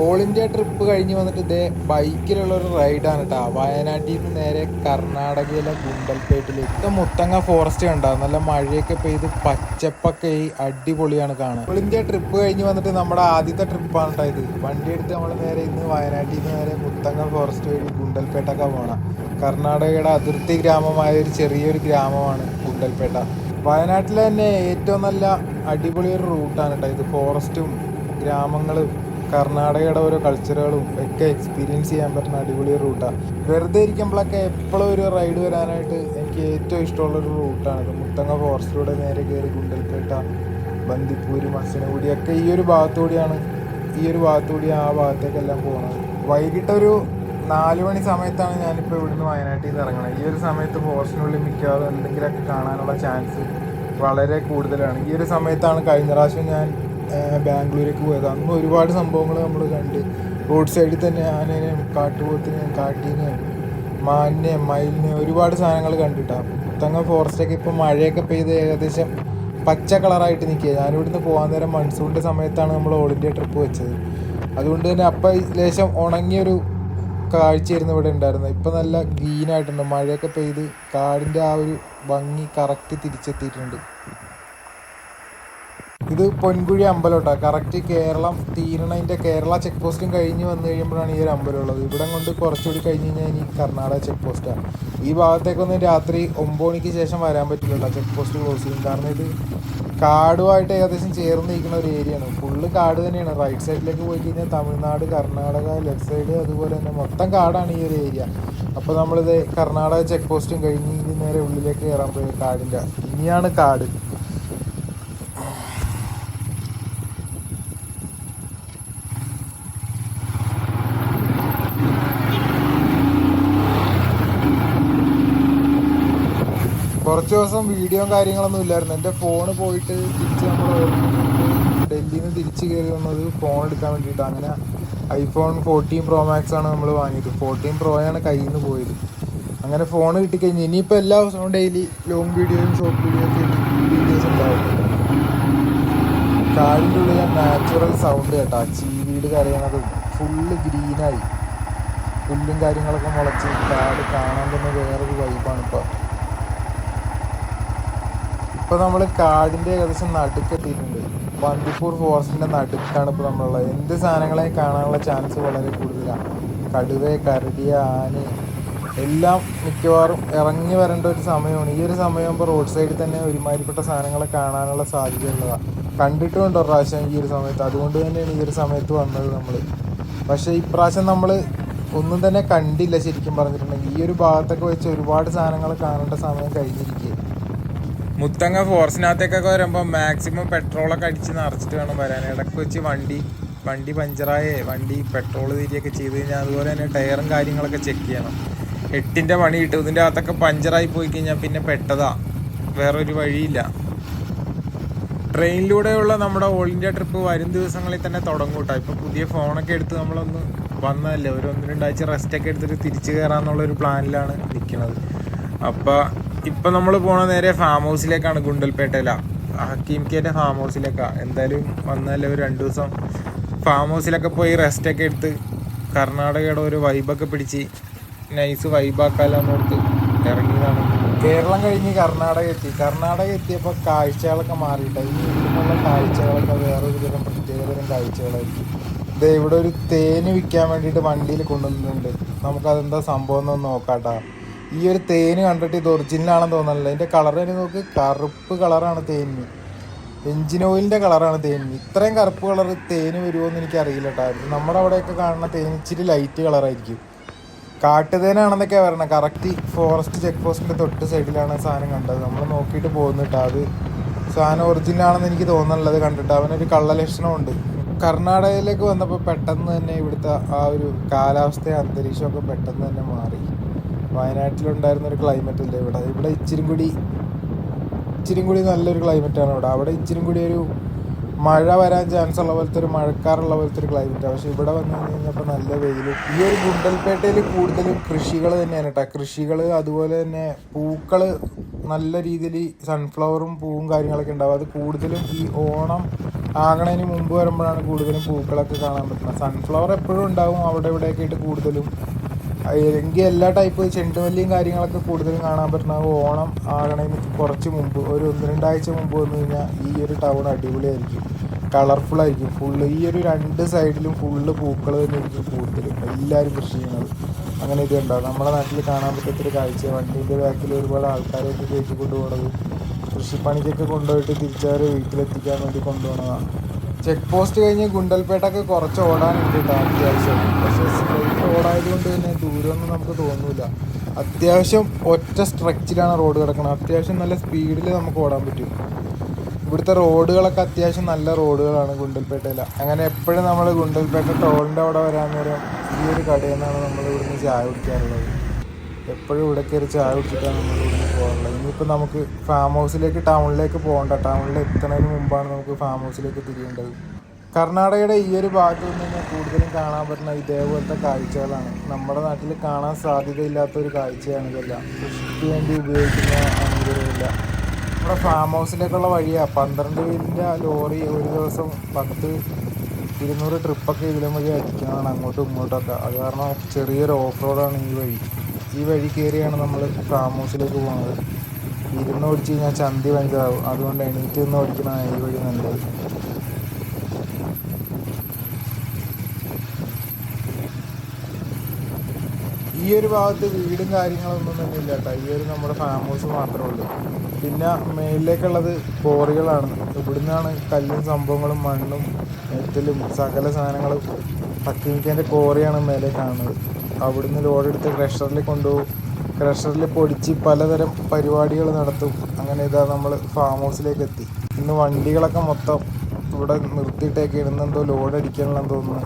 All India trip കഴിഞ്ഞ് വന്നിട്ട് ഇതേ ബൈക്കിലുള്ളൊരു റൈഡാണ് കേട്ടോ. വയനാട്ടിൽ നിന്ന് നേരെ കർണാടകയിലെ ഗുണ്ടൽപേട്ടിലേക്ക്. ഇത് മുത്തങ്ങ ഫോറസ്റ്റ് കണ്ടോ, നല്ല മഴയൊക്കെ പെയ്ത് പച്ചപ്പൊക്കെ അടിപൊളിയാണ് കാണാൻ. ഓൾ ഇന്ത്യ ട്രിപ്പ് കഴിഞ്ഞ് വന്നിട്ട് നമ്മുടെ ആദ്യത്തെ ട്രിപ്പാണ് കേട്ടോ ഇത്. വണ്ടി എടുത്ത് നമ്മൾ നേരെ ഇന്ന് വയനാട്ടിൽ നിന്ന് നേരെ മുത്തങ്ങ ഫോറസ്റ്റ് വഴി ഗുണ്ടൽപേട്ടൊക്കെ പോകണം. കർണാടകയുടെ അതിർത്തി ഗ്രാമമായ ഒരു ചെറിയൊരു ഗ്രാമമാണ് ഗുണ്ടൽപേട്ട. വയനാട്ടിലെ തന്നെ ഏറ്റവും നല്ല അടിപൊളി ഒരു റൂട്ടാണ് കേട്ടോ ഇത്. ഫോറസ്റ്റും ഗ്രാമങ്ങളും കർണാടകയുടെ ഓരോ കൾച്ചറുകളും ഒക്കെ എക്സ്പീരിയൻസ് ചെയ്യാൻ പറ്റുന്ന അടിപൊളി റൂട്ടാണ്. വെറുതെ ഇരിക്കുമ്പോഴൊക്കെ എപ്പോഴും ഒരു റൈഡ് വരാനായിട്ട് എനിക്ക് ഏറ്റവും ഇഷ്ടമുള്ളൊരു റൂട്ടാണിത്. മുത്തങ്ങ ഫോറസ്റ്റിലൂടെ നേരെ കയറി ഗുണ്ടൽപേട്ട, ബന്ദിപ്പൂര്, മസനഗുഡി ഒക്കെ ഈ ഒരു ഭാഗത്തുകൂടിയാണ് ആ ഭാഗത്തേക്കെല്ലാം പോകുന്നത്. വൈകിട്ടൊരു 4 മണി സമയത്താണ് ഞാനിപ്പോൾ ഇവിടുന്ന് വയനാട്ടിൽ നിന്ന് ഇറങ്ങുന്നത്. ഈ ഒരു സമയത്ത് ഫോറസ്റ്റിനുള്ളിൽ മിക്കവാറും എന്തെങ്കിലുമൊക്കെ കാണാനുള്ള ചാൻസ് വളരെ കൂടുതലാണ്. ഈ ഒരു സമയത്താണ് കഴിഞ്ഞ പ്രാവശ്യം ഞാൻ ബാംഗ്ലൂരേക്ക് പോയത്. അന്ന് ഒരുപാട് സംഭവങ്ങൾ നമ്മൾ കണ്ട്. റോഡ് സൈഡിൽ തന്നെ ആനേനെയും കാട്ടുപോത്തിനെയും കാട്ടീനെയും മാനിനെയും മയിലിനെയും ഒരുപാട് സാധനങ്ങൾ കണ്ടിട്ടാണ്. മുത്തങ്ങ ഫോറസ്റ്റൊക്കെ ഇപ്പോൾ മഴയൊക്കെ പെയ്ത് ഏകദേശം പച്ച കളറായിട്ട് നിൽക്കുക. ഞാനിവിടുന്ന് പോകാൻ നേരം മൺസൂണിൻ്റെ സമയത്താണ് നമ്മൾ ഓൾ ഇന്ത്യ ട്രിപ്പ് വെച്ചത്. അതുകൊണ്ട് തന്നെ അപ്പം ലേശം ഉണങ്ങിയൊരു കാഴ്ചയായിരുന്നു ഇവിടെ ഉണ്ടായിരുന്നത്. ഇപ്പം നല്ല ഗ്രീനായിട്ടുണ്ട്. മഴയൊക്കെ പെയ്ത് കാടിൻ്റെ ആ ഒരു ഭംഗി കറക്റ്റ് തിരിച്ചെത്തിയിട്ടുണ്ട്. ഇത് പൊൻകുഴി അമ്പലം കേട്ടോ. കറക്റ്റ് കേരളം തീരണതിൻ്റെ കേരള ചെക്ക് പോസ്റ്റും കഴിഞ്ഞ് വന്നു കഴിയുമ്പോഴാണ് ഈ ഒരു അമ്പലം ഉള്ളത്. ഇവിടെ കൊണ്ട് കുറച്ചുകൂടി കഴിഞ്ഞ് കഴിഞ്ഞാൽ ഇനി കർണാടക ചെക്ക് പോസ്റ്റാണ്. ഈ ഭാഗത്തേക്കൊന്നും രാത്രി 9 മണിക്ക് ശേഷം വരാൻ പറ്റില്ല കേട്ടോ. ചെക്ക് പോസ്റ്റ് ക്ലോസ് ചെയ്യും. കാരണം ഇത് കാടുമായിട്ട് ഏകദേശം ചേർന്നിരിക്കുന്ന ഒരു ഏരിയയാണ്. ഫുള്ള് കാട് തന്നെയാണ്. റൈറ്റ് സൈഡിലേക്ക് പോയി കഴിഞ്ഞാൽ തമിഴ്നാട്, കർണാടക, ലെഫ്റ്റ് സൈഡ് അതുപോലെ തന്നെ മൊത്തം കാടാണ് ഈ ഒരു ഏരിയ. അപ്പോൾ നമ്മളിത് കർണാടക ചെക്ക് പോസ്റ്റും കഴിഞ്ഞ് ഇനി നേരെ ഉള്ളിലേക്ക് കയറാൻ പോയി. കാടിൻ്റെ ഇനിയാണ് കാട്. കുറച്ച് ദിവസം വീഡിയോയും കാര്യങ്ങളൊന്നും ഇല്ലായിരുന്നു. എൻ്റെ ഫോണ് പോയിട്ട് തിരിച്ച് നമ്മൾ ഡൽഹിയിൽ നിന്ന് തിരിച്ച് കയറി വന്നത് ഫോൺ എടുക്കാൻ വേണ്ടിയിട്ട്. അങ്ങനെ iPhone 14 Pro Max ആണ് നമ്മൾ വാങ്ങിയത്. 14 Proയാണ് കയ്യിൽ നിന്ന് പോയത്. അങ്ങനെ ഫോൺ കിട്ടിക്കഴിഞ്ഞ് ഇനിയിപ്പോൾ എല്ലാ ദിവസവും ഡെയിലി ലോങ് വീഡിയോയും ഷോർട്ട് വീഡിയോസ് ഉണ്ടാവും. കാടിൻ്റെ ഉള്ളിൽ നാച്ചുറൽ സൗണ്ട് കേട്ടോ. ചീവീട് കരയണതും ഫുള്ള് ഗ്രീനായി പുല്ലും കാര്യങ്ങളൊക്കെ മുളച്ച് കാട് കാണാൻ തന്നെ വേറൊരു വൈബാണ് ഇപ്പോൾ നമ്മൾ കാടിൻ്റെ ഏകദേശം നടുക്കെത്തിയിട്ടുണ്ട്. ബന്ദിപ്പൂർ ഫോറസ്റ്റിൻ്റെ നടുക്കാണ് ഇപ്പോൾ നമ്മളുള്ളത്. എന്ത് സാധനങ്ങളെ കാണാനുള്ള ചാൻസ് വളരെ കൂടുതലാണ്. കടുവ, കരടി, ആന എല്ലാം മിക്കവാറും ഇറങ്ങി വരേണ്ട ഒരു സമയമാണ്. ഈ ഒരു സമയമാകുമ്പോൾ റോഡ് സൈഡിൽ തന്നെ ഒരുമാതിരിപ്പെട്ട സാധനങ്ങളെ കാണാനുള്ള സാധ്യതയുള്ളതാണ്. കണ്ടിട്ടുണ്ടോ പ്രാവശ്യം ഈ ഒരു സമയത്ത്. അതുകൊണ്ട് തന്നെയാണ് ഈ ഒരു സമയത്ത് വന്നത് നമ്മൾ. പക്ഷേ ഇപ്രാവശ്യം നമ്മൾ ഒന്നും തന്നെ കണ്ടില്ല. ശരിക്കും പറഞ്ഞിട്ടുണ്ടെങ്കിൽ ഈ ഒരു ഭാഗത്തൊക്കെ വെച്ച് ഒരുപാട് സാധനങ്ങൾ കാണേണ്ട സമയം കഴിഞ്ഞിരിക്കുക. മുത്തങ്ങ ഫോറസ്റ്റിനകത്തേക്കൊക്കെ വരുമ്പോൾ മാക്സിമം പെട്രോളൊക്കെ അടിച്ച് നിറച്ചിട്ട് വേണം വരാൻ. ഇടയ്ക്ക് വെച്ച് വണ്ടി പഞ്ചറായേ വണ്ടി പെട്രോൾ തീരിയൊക്കെ ചെയ്ത് കഴിഞ്ഞാൽ അതുപോലെ തന്നെ ടയറും കാര്യങ്ങളൊക്കെ ചെക്ക് ചെയ്യണം. 8ൻ്റെ പണി കിട്ടും. ഇതിൻ്റെ അകത്തൊക്കെ പഞ്ചറായി പോയി കഴിഞ്ഞാൽ പിന്നെ പെട്ടതാ, വേറൊരു വഴിയില്ല. ട്രെയിനിലൂടെയുള്ള നമ്മുടെ ഓൾ ഇന്ത്യ ട്രിപ്പ് വരും ദിവസങ്ങളിൽ തന്നെ തുടങ്ങും കേട്ടോ. ഇപ്പോൾ പുതിയ ഫോണൊക്കെ എടുത്ത് നമ്മളൊന്ന് വന്നതല്ലേ, ഒരു 1-2 ആഴ്ച റെസ്റ്റൊക്കെ എടുത്തിട്ട് തിരിച്ചു കയറാമെന്നുള്ളൊരു പ്ലാനിലാണ് നിൽക്കുന്നത്. അപ്പോൾ ഇപ്പം നമ്മൾ പോണ നേരെ ഫാം ഹൗസിലേക്കാണ്. ഗുണ്ടൽപേട്ടയിലാണ് ഹക്കീം കെൻ്റെ ഫാം ഹൗസിലേക്കാണ്. എന്തായാലും വന്നാലേ ഒരു 2 ദിവസം ഫാം ഹൗസിലൊക്കെ പോയി റെസ്റ്റൊക്കെ എടുത്ത് കർണാടകയുടെ ഒരു വൈബൊക്കെ പിടിച്ച് നൈസ് വൈബാക്കാലോന്നോർത്ത് ഇറങ്ങിയതാണ്. കേരളം കഴിഞ്ഞ് കർണാടക എത്തിയപ്പോൾ കാഴ്ചകളൊക്കെ മാറിയിട്ടാണ്. ഇനി ഇവിടുന്നുള്ള കാഴ്ചകളൊക്കെ വേറൊരു തരം പ്രത്യേകതരം കാഴ്ചകളായിരിക്കും. ഇത് ഇവിടെ ഒരു തേന് വിൽക്കാൻ വേണ്ടിയിട്ട് വണ്ടിയിൽ കൊണ്ടുവന്നിട്ടുണ്ട്. നമുക്കതെന്താ സംഭവം എന്നൊന്ന് നോക്കാട്ടോ. ഈ ഒരു തേന് കണ്ടിട്ട് ഇത് ഒറിജിനലാണെന്ന് തോന്നുന്നില്ല. ഇതിൻ്റെ കളർ തന്നെ നോക്ക്, കറുപ്പ് കളറാണ് തേനിന്. എഞ്ചിൻ ഓയിലിൻ്റെ കളറാണ് തേനിന്. ഇത്രയും കറുപ്പ് കളർ തേന് വരുമോ എന്ന് എനിക്ക് അറിയില്ല കേട്ടോ. നമ്മുടെ അവിടെയൊക്കെ കാണുന്ന തേന് ഇച്ചിരി ലൈറ്റ് കളറായിരിക്കും. കാട്ടുതേനാണെന്നൊക്കെയാണ് പറയണത്. കറക്റ്റ് ഫോറസ്റ്റ് ചെക്ക് പോസ്റ്റിൻ്റെ തൊട്ട് സൈഡിലാണ് സാധനം കണ്ടത്. നമ്മൾ നോക്കിയിട്ട് പോകുന്നിട്ട് അത് സാധനം ഒറിജിനലാണെന്ന് എനിക്ക് തോന്നുന്നുള്ളത് കണ്ടിട്ട്. അവനൊരു കള്ള ലക്ഷണമുണ്ട്. കർണാടകയിലേക്ക് വന്നപ്പോൾ പെട്ടെന്ന് തന്നെ ഇവിടുത്തെ ആ ഒരു കാലാവസ്ഥയും അന്തരീക്ഷമൊക്കെ പെട്ടെന്ന് തന്നെ മാറി. വയനാട്ടിലുണ്ടായിരുന്നൊരു ക്ലൈമറ്റ് ഇല്ല ഇവിടെ ഇച്ചിരി കൂടി നല്ലൊരു ക്ലൈമറ്റാണ് ഇവിടെ. അവിടെ ഇച്ചിരി കൂടി ഒരു മഴ വരാൻ ചാൻസ് ഉള്ള പോലത്തെ ഒരു മഴക്കാറുള്ള പോലത്തെ ഒരു ക്ലൈമറ്റാണ്. പക്ഷെ ഇവിടെ വന്നു കഴിഞ്ഞപ്പോൾ നല്ല വെയിലും. ഈ ഒരു ഗുണ്ടൽപേട്ടയിൽ കൂടുതലും കൃഷികൾ തന്നെയാണ് കേട്ടോ. കൃഷികൾ അതുപോലെ തന്നെ പൂക്കൾ നല്ല രീതിയിൽ സൺഫ്ലവറും പൂവും കാര്യങ്ങളൊക്കെ ഉണ്ടാവും. അത് കൂടുതലും ഈ ഓണം ആകണതിന് മുമ്പ് വരുമ്പോഴാണ് കൂടുതലും പൂക്കളൊക്കെ കാണാൻ പറ്റുന്നത്. സൺഫ്ലവർ എപ്പോഴും ഉണ്ടാവും അവിടെ ഇവിടെയൊക്കെ ആയിട്ട് കൂടുതലും. എങ്കിൽ എല്ലാ ടൈപ്പ് ചെണ്ടുമല്ലിയും കാര്യങ്ങളൊക്കെ കൂടുതലും കാണാൻ പറ്റുന്നത് ഓണം ആകണതിന് കുറച്ച് മുമ്പ്, ഒരു 1-2 ആഴ്ച മുമ്പ് വന്നു കഴിഞ്ഞാൽ ഈ ഒരു ടൗൺ അടിപൊളിയായിരിക്കും, കളർഫുള്ളായിരിക്കും. ഫുള്ള് ഈ ഒരു 2 സൈഡിലും ഫുള്ള് പൂക്കൾ തന്നെ ആയിരിക്കും കൂടുതലും എല്ലാവരും കൃഷി ചെയ്യുന്നത്. അങ്ങനെ ഇത് ഉണ്ടാവും. നമ്മുടെ നാട്ടിൽ കാണാൻ പറ്റാത്തൊരു കാഴ്ച. വണ്ടീൻ്റെ ബാക്കിൽ ഒരുപാട് ആൾക്കാരെയൊക്കെ കയറ്റി കൊണ്ടുപോകുന്നത് കൃഷിപ്പണിക്കൊക്കെ കൊണ്ടുപോയിട്ട് തിരിച്ചവരെ വീട്ടിലെത്തിക്കാൻ വേണ്ടി കൊണ്ടുപോകണതാണ്. ചെക്ക് പോസ്റ്റ് കഴിഞ്ഞ് ഗുണ്ടൽപേട്ടൊക്കെ കുറച്ച് ഓടാനുണ്ട് കേട്ടോ അത്യാവശ്യം. പക്ഷേ സ്ട്രെയിറ്റ് ഓടായതുകൊണ്ട് തന്നെ ദൂരമൊന്നും നമുക്ക് തോന്നില്ല. അത്യാവശ്യം ഒറ്റ സ്ട്രെച്ചിലാണ് റോഡ് കിടക്കുന്നത്. അത്യാവശ്യം നല്ല സ്പീഡിൽ നമുക്ക് ഓടാൻ പറ്റും. ഇവിടുത്തെ റോഡുകളൊക്കെ അത്യാവശ്യം നല്ല റോഡുകളാണ് ഗുണ്ടൽപേട്ടയിൽ. അങ്ങനെ എപ്പോഴും നമ്മൾ ഗുണ്ടൽപേട്ട ടോളിൻ്റെ അവിടെ വരാൻ നേരം ഈ ഒരു കടയിൽ നിന്നാണ് നമ്മൾ ഇവിടുന്ന് ചായ കുടിക്കാറുള്ളത്. എപ്പോഴും ഇവിടെ കയറി ചായ കുടിച്ചിട്ടാണ് നമ്മൾ ഇവിടുന്ന് പോകാറുള്ളത്. ഇനിയിപ്പോൾ നമുക്ക് ഫാം ഹൗസിലേക്ക് ടൗണിലേക്ക് പോകണ്ട. ടൗണിൽ എത്തുന്നതിന് മുമ്പാണ് നമുക്ക് ഫാം ഹൗസിലേക്ക് തിരിയേണ്ടത്. കർണാടകയുടെ ഈ ഒരു ഭാഗത്ത് നിന്ന് കഴിഞ്ഞാൽ കൂടുതലും കാണാൻ പറ്റുന്ന ഇതേപോലത്തെ കാഴ്ചകളാണ്. നമ്മുടെ നാട്ടിൽ കാണാൻ സാധ്യതയില്ലാത്തൊരു കാഴ്ചയാണ് ഇതെല്ലാം. കൃഷിക്ക് വേണ്ടി ഉപയോഗിക്കുന്ന അനുഗ്രഹമില്ല. നമ്മുടെ ഫാം ഹൗസിലേക്കുള്ള വഴിയാണ്. 12 വീലിൻ്റെ ലോറി ഒരു ദിവസം 10-200 ട്രിപ്പൊക്കെ ഇതിലും വഴി അടിക്കുന്നതാണ് അങ്ങോട്ടും ഇങ്ങോട്ടൊക്കെ. അത് കാരണം ചെറിയൊരു ഓഫ് റോഡാണ് ഈ വഴി. ഈ വഴി കയറിയാണ് നമ്മൾ ഫാം ഹൗസിലേക്ക് പോകുന്നത്. ഇരുന്ന് ഓടിച്ച് കഴിഞ്ഞാൽ ചന്തി ഭയങ്കരമാകും. അതുകൊണ്ട് എണീറ്റ് നിന്ന് ഓടിക്കുന്നതാണ് ഈ വഴി നല്ലത്. ഈ ഒരു ഭാഗത്ത് വീടും കാര്യങ്ങളൊന്നും തന്നെ ഇല്ല കേട്ടോ. ഈ ഒരു നമ്മുടെ ഫാം ഹൗസ് മാത്രമേ ഉള്ളൂ. പിന്നെ മേളിലേക്കുള്ളത് കോറികളാണ്. ഇവിടുന്നാണ് കല്ലും സംഭവങ്ങളും മണ്ണും മെറ്റലും സകല സാധനങ്ങളും. ഹക്കീമിക്കൻ്റെ കോറിയാണ് മേലെ കാണുന്നത്. അവിടുന്ന് ലോഡെടുത്ത് ക്രഷറിൽ കൊണ്ടുപോകും. ക്രഷറിൽ പൊടിച്ച് പലതരം പരിപാടികൾ നടത്തും. അങ്ങനെ ഇതാ നമ്മൾ ഫാം ഹൗസിലേക്ക് എത്തി. ഇന്ന് വണ്ടികളൊക്കെ മൊത്തം ഇവിടെ നിർത്തിയിട്ടേക്ക് ഇടുന്നെന്തോ ലോഡ് അടിക്കാനുള്ളതെന്ന് തോന്നുന്നു.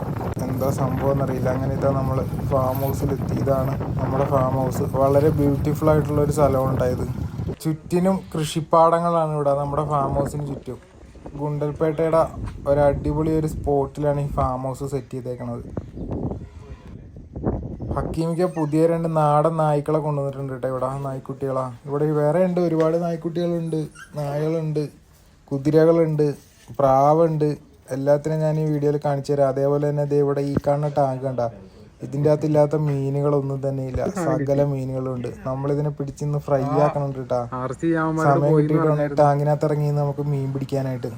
എന്താ സംഭവം എന്നറിയില്ല. അങ്ങനെ ഇതാ നമ്മൾ ഫാം ഹൗസിലെത്തി. ഇതാണ് നമ്മുടെ ഫാം ഹൗസ്. വളരെ ബ്യൂട്ടിഫുൾ ആയിട്ടുള്ളൊരു സ്ഥലമുണ്ടായത്. ചുറ്റിനും കൃഷിപ്പാടങ്ങളാണ് ഇവിടെ നമ്മുടെ ഫാം ഹൗസിന് ചുറ്റും. ഗുണ്ടൽപേട്ടയുടെ ഒരു അടിപൊളി ഒരു സ്പോട്ടിലാണ് ഈ ഫാം ഹൗസ് സെറ്റ് ചെയ്തേക്കണത്. ഹക്കീമിക്ക് പുതിയ 2 നാടൻ നായ്ക്കളെ കൊണ്ടുവന്നിട്ടുണ്ട് കേട്ടോ ഇവിടെ. നായ്ക്കുട്ടികളാണ് ഇവിടെ വേറെ ഉണ്ട്. ഒരുപാട് നായ്ക്കുട്ടികളുണ്ട്, നായകളുണ്ട്, കുതിരകളുണ്ട്, പ്രാവുണ്ട്. എല്ലാത്തിനും ഞാൻ ഈ വീഡിയോയിൽ കാണിച്ചു തരാം. അതേപോലെ തന്നെ ദേ ഇവിടെ ഈ കാണുന്ന ടാങ്ക് കണ്ട, ഇതിൻ്റെ അകത്തില്ലാത്ത മീനുകളൊന്നും തന്നെ ഇല്ല. സകല മീനുകളുണ്ട്. നമ്മളിതിനെ പിടിച്ചിന്ന് ഫ്രൈ ആക്കണം കേട്ടാ. സമയം കിട്ടിയിട്ടാണ് ടാങ്കിനകത്ത് ഇറങ്ങി നമുക്ക് മീൻ പിടിക്കാനായിട്ട്.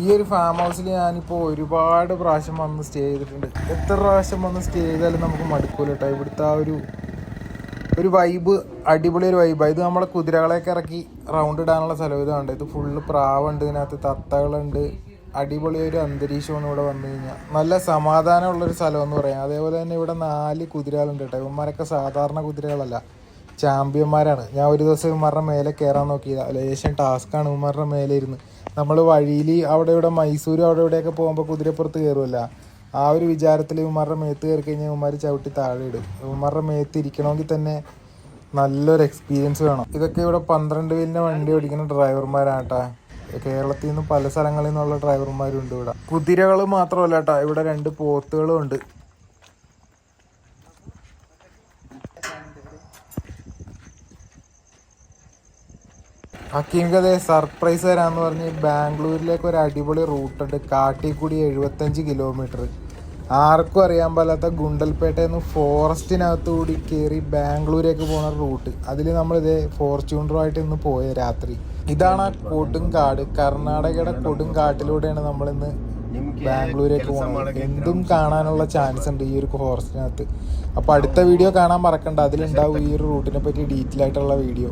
ഈ ഒരു ഫാം ഹൗസിൽ ഞാനിപ്പോൾ ഒരുപാട് പ്രാവശ്യം വന്ന് സ്റ്റേ ചെയ്തിട്ടുണ്ട്. എത്ര പ്രാവശ്യം വന്ന് സ്റ്റേ ചെയ്താലും നമുക്ക് മടുക്കൂല കേട്ടോ. ഇവിടുത്തെ ആ ഒരു വൈബ് അടിപൊളി ഒരു വൈബാണ്. ഇത് നമ്മളെ കുതിരകളെയൊക്കെ ഇറക്കി റൗണ്ട് ഇടാനുള്ള സ്ഥലം ഇതുണ്ട്. ഇത് ഫുള്ള് പ്രാവുണ്ട്, ഇതിനകത്ത് തത്തകളുണ്ട്. അടിപൊളി ഒരു അന്തരീക്ഷമാണ് ഇവിടെ വന്നു കഴിഞ്ഞാൽ. നല്ല സമാധാനമുള്ളൊരു സ്ഥലം എന്ന് പറയാം. അതേപോലെ തന്നെ ഇവിടെ 4 കുതിരകളുണ്ട് കേട്ടോ. ഇവന്മാരൊക്കെ സാധാരണ കുതിരകളല്ല, ചാമ്പ്യന്മാരാണ്. ഞാൻ ഒരു ദിവസം ഇവന്മാരുടെ മേലെ കയറാൻ നോക്കിയതാണ്. ലേശം ടാസ്ക്കാണ് ഇവന്മാരുടെ മേലെ ഇരുന്ന്. നമ്മൾ വഴിയിൽ അവിടെ ഇവിടെ മൈസൂർ അവിടെ ഇവിടെയൊക്കെ പോകുമ്പോൾ കുതിരപ്പുറത്ത് കയറുമല്ല, ആ ഒരു വിചാരത്തിൽ ഇവന്മാരുടെ മേത്ത് കയറി കഴിഞ്ഞാൽ ഇവന്മാർ ചവിട്ടി താഴെ ഇടും. ഇവന്മാരുടെ മേത്ത് ഇരിക്കണമെങ്കിൽ തന്നെ നല്ലൊരു എക്സ്പീരിയൻസ് വേണം. ഇതൊക്കെ ഇവിടെ 12 വീലിൻ്റെ വണ്ടി ഓടിക്കുന്ന ഡ്രൈവർമാരാണ് കേട്ടോ. കേരളത്തിൽ നിന്ന് പല സ്ഥലങ്ങളിൽ നിന്നുള്ള ഡ്രൈവർമാരും ഉണ്ട് ഇവിടെ. കുതിരകൾ മാത്രമല്ല കേട്ടോ, ഇവിടെ 2 പോത്തുകളും ഉണ്ട്. ഹക്കീമിക്ക് അതേ സർപ്രൈസ് തരാമെന്ന് പറഞ്ഞ് ബാംഗ്ലൂരിലേക്ക് ഒരു അടിപൊളി റൂട്ടുണ്ട്. കാട്ടിക്കൂടി 75 കിലോമീറ്റർ. ആർക്കും അറിയാൻ പാലാത്ത ഗുണ്ടൽപേട്ടയിൽ നിന്ന് ഫോറസ്റ്റിനകത്ത് കൂടി കയറി ബാംഗ്ലൂരേക്ക് പോകുന്ന റൂട്ട്. അതിൽ നമ്മളിതേ ഫോർച്യൂണറുമായിട്ട് ഇന്ന് പോയ രാത്രി. ഇതാണ് കൊടുങ്കാട്. കർണാടകയുടെ കൊടുങ്കാട്ടിലൂടെയാണ് നമ്മളിന്ന് ബാംഗ്ലൂരേക്ക് പോകുന്നത്. എന്തും കാണാനുള്ള ചാൻസ് ഉണ്ട് ഈ ഒരു ഫോറസ്റ്റിനകത്ത്. അപ്പോൾ അടുത്ത വീഡിയോ കാണാൻ മറക്കണ്ട. അതിലുണ്ടാവും ഈ ഒരു റൂട്ടിനെ പറ്റി ഡീറ്റെയിൽ ആയിട്ടുള്ള വീഡിയോ.